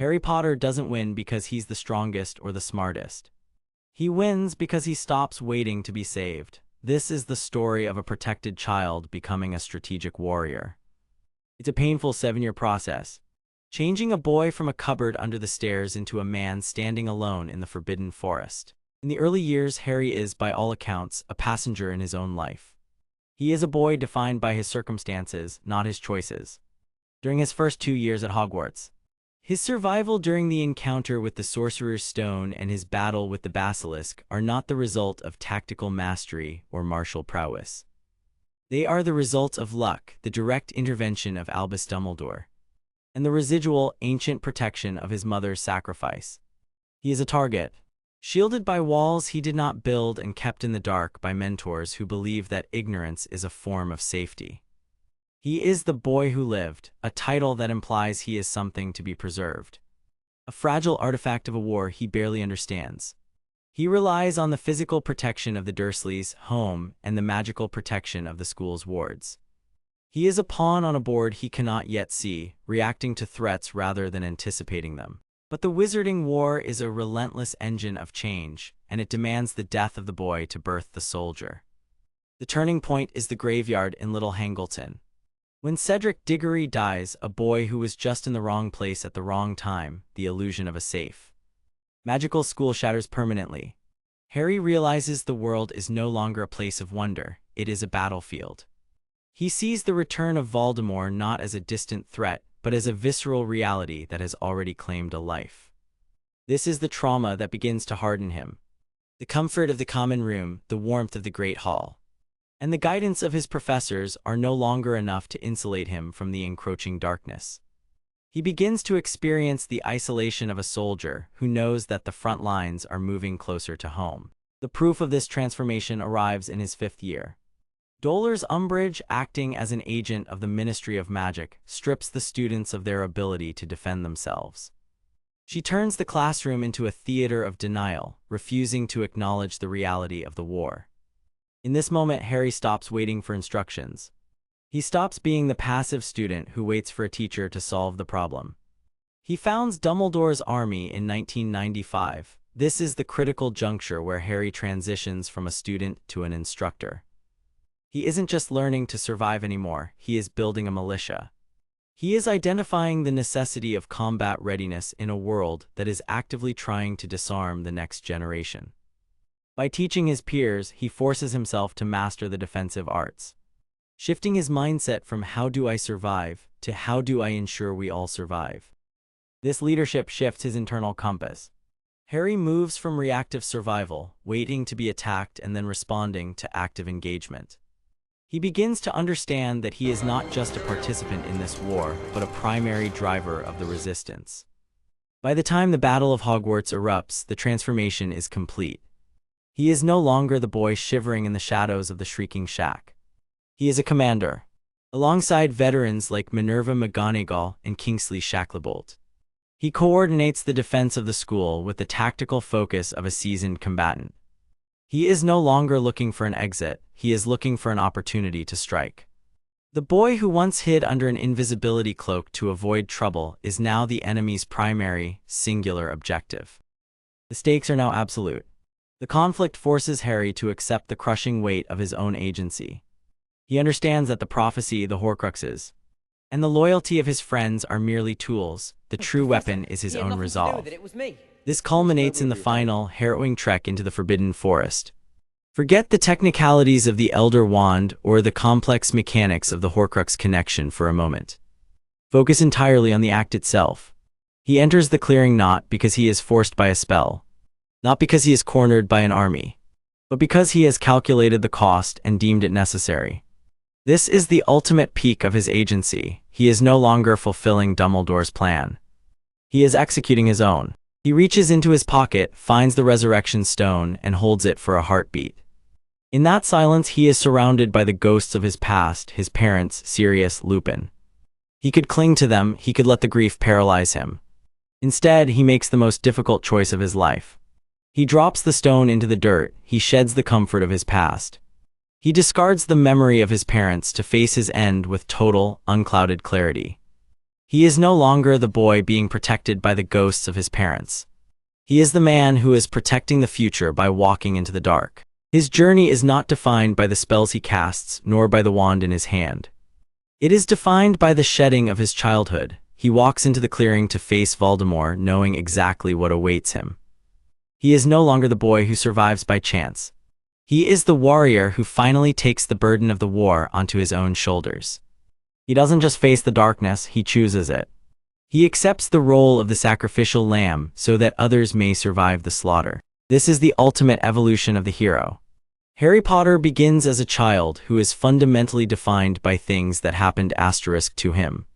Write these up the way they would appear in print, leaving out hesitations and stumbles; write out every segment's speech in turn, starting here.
Harry Potter doesn't win because he's the strongest or the smartest. He wins because he stops waiting to be saved. This is the story of a protected child becoming a strategic warrior. It's a painful 7-year process, changing a boy from a cupboard under the stairs into a man standing alone in the forbidden forest. In the early years, Harry is, by all accounts, a passenger in his own life. He is a boy defined by his circumstances, not his choices. During his first 2 years at Hogwarts, his survival during the encounter with the Sorcerer's Stone and his battle with the Basilisk are not the result of tactical mastery or martial prowess. They are the result of luck, the direct intervention of Albus Dumbledore, and the residual, ancient protection of his mother's sacrifice. He is a target, shielded by walls he did not build and kept in the dark by mentors who believe that ignorance is a form of safety. He is the boy who lived, a title that implies he is something to be preserved. A fragile artifact of a war he barely understands. He relies on the physical protection of the Dursleys' home and the magical protection of the school's wards. He is a pawn on a board he cannot yet see, reacting to threats rather than anticipating them. But the Wizarding War is a relentless engine of change, and it demands the death of the boy to birth the soldier. The turning point is the graveyard in Little Hangleton. When Cedric Diggory dies, a boy who was just in the wrong place at the wrong time, the illusion of a safe magical school shatters permanently. Harry realizes the world is no longer a place of wonder, it is a battlefield. He sees the return of Voldemort not as a distant threat, but as a visceral reality that has already claimed a life. This is the trauma that begins to harden him. The comfort of the common room, the warmth of the Great Hall, and the guidance of his professors are no longer enough to insulate him from the encroaching darkness. He begins to experience the isolation of a soldier who knows that the front lines are moving closer to home. The proof of this transformation arrives in his 5th year. Dolores Umbridge, acting as an agent of the Ministry of Magic, strips the students of their ability to defend themselves. She turns the classroom into a theater of denial, refusing to acknowledge the reality of the war. In this moment, Harry stops waiting for instructions. He stops being the passive student who waits for a teacher to solve the problem. He founds Dumbledore's army in 1995. This is the critical juncture where Harry transitions from a student to an instructor. He isn't just learning to survive anymore, he is building a militia. He is identifying the necessity of combat readiness in a world that is actively trying to disarm the next generation. By teaching his peers, he forces himself to master the defensive arts, shifting his mindset from "how do I survive" to "how do I ensure we all survive." This leadership shifts his internal compass. Harry moves from reactive survival, waiting to be attacked and then responding, to active engagement. He begins to understand that he is not just a participant in this war, but a primary driver of the resistance. By the time the Battle of Hogwarts erupts, the transformation is complete. He is no longer the boy shivering in the shadows of the Shrieking Shack. He is a commander, alongside veterans like Minerva McGonagall and Kingsley Shacklebolt. He coordinates the defense of the school with the tactical focus of a seasoned combatant. He is no longer looking for an exit, he is looking for an opportunity to strike. The boy who once hid under an invisibility cloak to avoid trouble is now the enemy's primary, singular objective. The stakes are now absolute. The conflict forces Harry to accept the crushing weight of his own agency. He understands that the prophecy, the Horcruxes, and the loyalty of his friends are merely tools. The true weapon is his own resolve. This culminates in the final, harrowing trek into the Forbidden Forest. Forget the technicalities of the Elder Wand or the complex mechanics of the Horcrux connection for a moment. Focus entirely on the act itself. He enters the clearing not because he is forced by a spell, not because he is cornered by an army, but because he has calculated the cost and deemed it necessary. This is the ultimate peak of his agency. He is no longer fulfilling Dumbledore's plan. He is executing his own. He reaches into his pocket, finds the Resurrection Stone, and holds it for a heartbeat. In that silence, he is surrounded by the ghosts of his past, his parents, Sirius, Lupin. He could cling to them, he could let the grief paralyze him. Instead, he makes the most difficult choice of his life. He drops the stone into the dirt, he sheds the comfort of his past. He discards the memory of his parents to face his end with total, unclouded clarity. He is no longer the boy being protected by the ghosts of his parents. He is the man who is protecting the future by walking into the dark. His journey is not defined by the spells he casts, nor by the wand in his hand. It is defined by the shedding of his childhood. He walks into the clearing to face Voldemort, knowing exactly what awaits him. He is no longer the boy who survives by chance. He is the warrior who finally takes the burden of the war onto his own shoulders. He doesn't just face the darkness, he chooses it. He accepts the role of the sacrificial lamb so that others may survive the slaughter. This is the ultimate evolution of the hero. Harry Potter begins as a child who is fundamentally defined by things that happened * to him.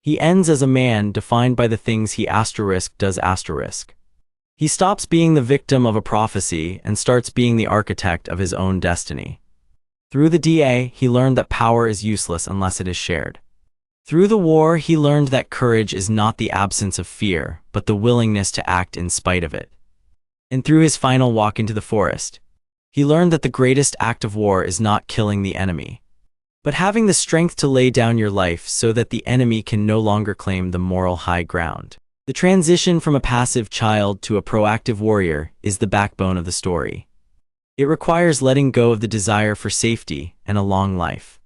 He ends as a man defined by the things he * does *. He stops being the victim of a prophecy and starts being the architect of his own destiny. Through the DA, he learned that power is useless unless it is shared. Through the war, he learned that courage is not the absence of fear, but the willingness to act in spite of it. And through his final walk into the forest, he learned that the greatest act of war is not killing the enemy, but having the strength to lay down your life so that the enemy can no longer claim the moral high ground. The transition from a passive child to a proactive warrior is the backbone of the story. It requires letting go of the desire for safety and a long life.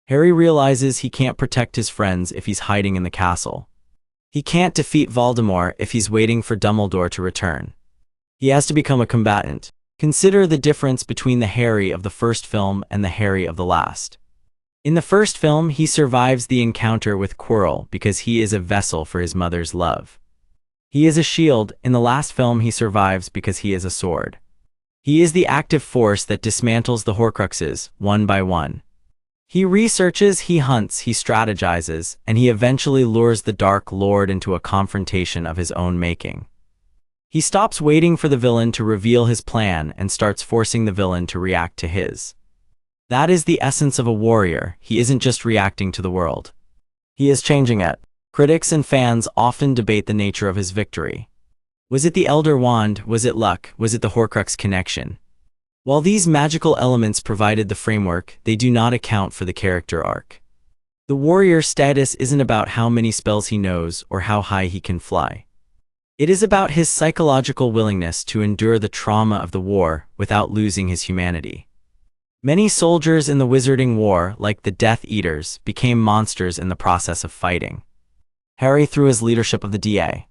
Harry realizes he can't protect his friends if he's hiding in the castle. He can't defeat Voldemort if he's waiting for Dumbledore to return. He has to become a combatant. Consider the difference between the Harry of the first film and the Harry of the last. In the first film, he survives the encounter with Quirrell because he is a vessel for his mother's love. He is a shield. In the last film, he survives because he is a sword. He is the active force that dismantles the Horcruxes, one by one. He researches, he hunts, he strategizes, and he eventually lures the Dark Lord into a confrontation of his own making. He stops waiting for the villain to reveal his plan and starts forcing the villain to react to his. That is the essence of a warrior. He isn't just reacting to the world. He is changing it. Critics and fans often debate the nature of his victory. Was it the Elder Wand? Was it luck? Was it the Horcrux connection? While these magical elements provided the framework, they do not account for the character arc. The warrior status isn't about how many spells he knows or how high he can fly. It is about his psychological willingness to endure the trauma of the war without losing his humanity. Many soldiers in the Wizarding War, like the Death Eaters, became monsters in the process of fighting. Harry, through his leadership of the DA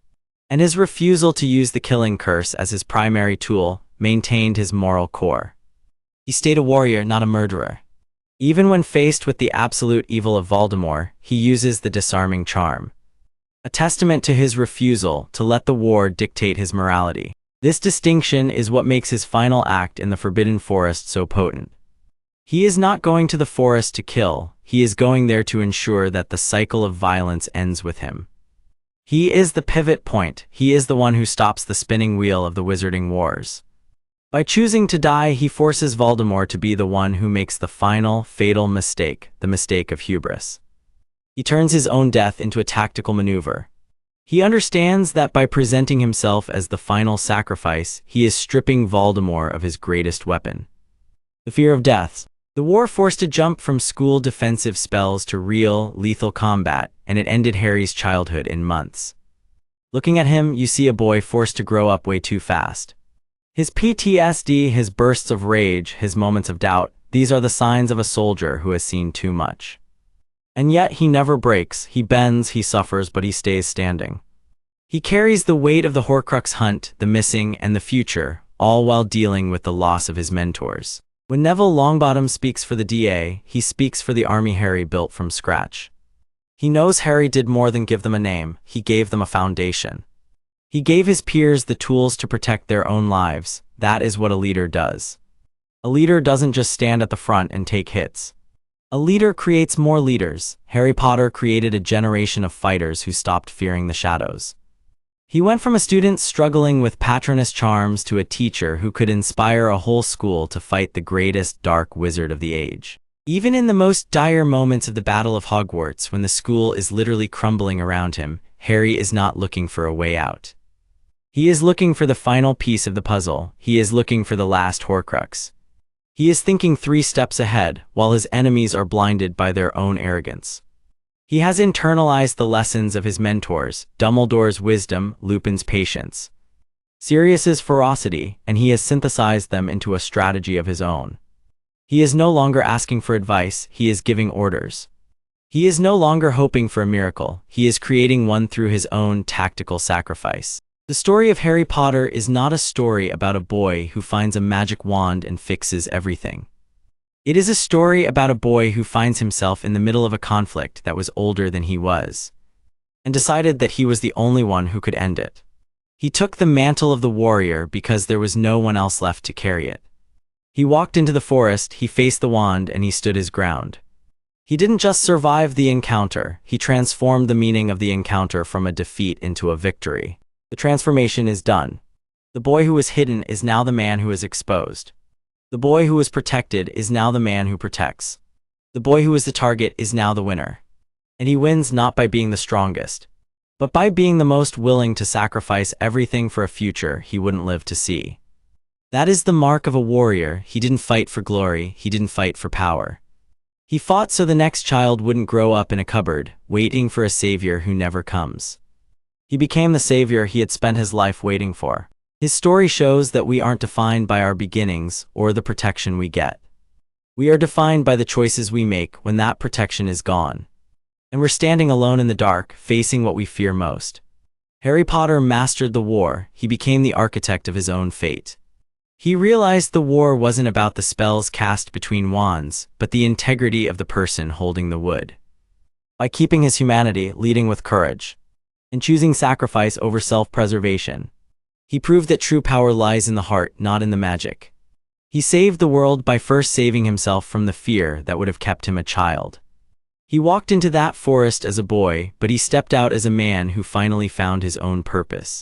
and his refusal to use the killing curse as his primary tool, maintained his moral core. He stayed a warrior, not a murderer. Even when faced with the absolute evil of Voldemort, he uses the disarming charm, a testament to his refusal to let the war dictate his morality. This distinction is what makes his final act in the Forbidden Forest so potent. He is not going to the forest to kill, he is going there to ensure that the cycle of violence ends with him. He is the pivot point, he is the one who stops the spinning wheel of the Wizarding Wars. By choosing to die, he forces Voldemort to be the one who makes the final, fatal mistake, the mistake of hubris. He turns his own death into a tactical maneuver. He understands that by presenting himself as the final sacrifice, he is stripping Voldemort of his greatest weapon, the fear of death. The war forced a jump from school defensive spells to real, lethal combat, and it ended Harry's childhood in months. Looking at him, you see a boy forced to grow up way too fast. His PTSD, his bursts of rage, his moments of doubt, these are the signs of a soldier who has seen too much. And yet he never breaks, he bends, he suffers, but he stays standing. He carries the weight of the Horcrux hunt, the missing, and the future, all while dealing with the loss of his mentors. When Neville Longbottom speaks for the DA, he speaks for the army Harry built from scratch. He knows Harry did more than give them a name, he gave them a foundation. He gave his peers the tools to protect their own lives. That is what a leader does. A leader doesn't just stand at the front and take hits. A leader creates more leaders. Harry Potter created a generation of fighters who stopped fearing the shadows. He went from a student struggling with Patronus charms to a teacher who could inspire a whole school to fight the greatest dark wizard of the age. Even in the most dire moments of the Battle of Hogwarts, when the school is literally crumbling around him, Harry is not looking for a way out. He is looking for the final piece of the puzzle. He is looking for the last Horcrux. He is thinking 3 steps ahead, while his enemies are blinded by their own arrogance. He has internalized the lessons of his mentors, Dumbledore's wisdom, Lupin's patience, Sirius's ferocity, and he has synthesized them into a strategy of his own. He is no longer asking for advice, he is giving orders. He is no longer hoping for a miracle, he is creating one through his own tactical sacrifice. The story of Harry Potter is not a story about a boy who finds a magic wand and fixes everything. It is a story about a boy who finds himself in the middle of a conflict that was older than he was, and decided that he was the only one who could end it. He took the mantle of the warrior because there was no one else left to carry it. He walked into the forest, he faced the wand, and he stood his ground. He didn't just survive the encounter, he transformed the meaning of the encounter from a defeat into a victory. The transformation is done. The boy who was hidden is now the man who is exposed. The boy who was protected is now the man who protects. The boy who was the target is now the winner. And he wins not by being the strongest, but by being the most willing to sacrifice everything for a future he wouldn't live to see. That is the mark of a warrior. He didn't fight for glory, he didn't fight for power. He fought so the next child wouldn't grow up in a cupboard, waiting for a savior who never comes. He became the savior he had spent his life waiting for. His story shows that we aren't defined by our beginnings or the protection we get. We are defined by the choices we make when that protection is gone. And we're standing alone in the dark, facing what we fear most. Harry Potter mastered the war, he became the architect of his own fate. He realized the war wasn't about the spells cast between wands, but the integrity of the person holding the wood. By keeping his humanity, leading with courage, and choosing sacrifice over self-preservation, he proved that true power lies in the heart, not in the magic. He saved the world by first saving himself from the fear that would have kept him a child. He walked into that forest as a boy, but he stepped out as a man who finally found his own purpose.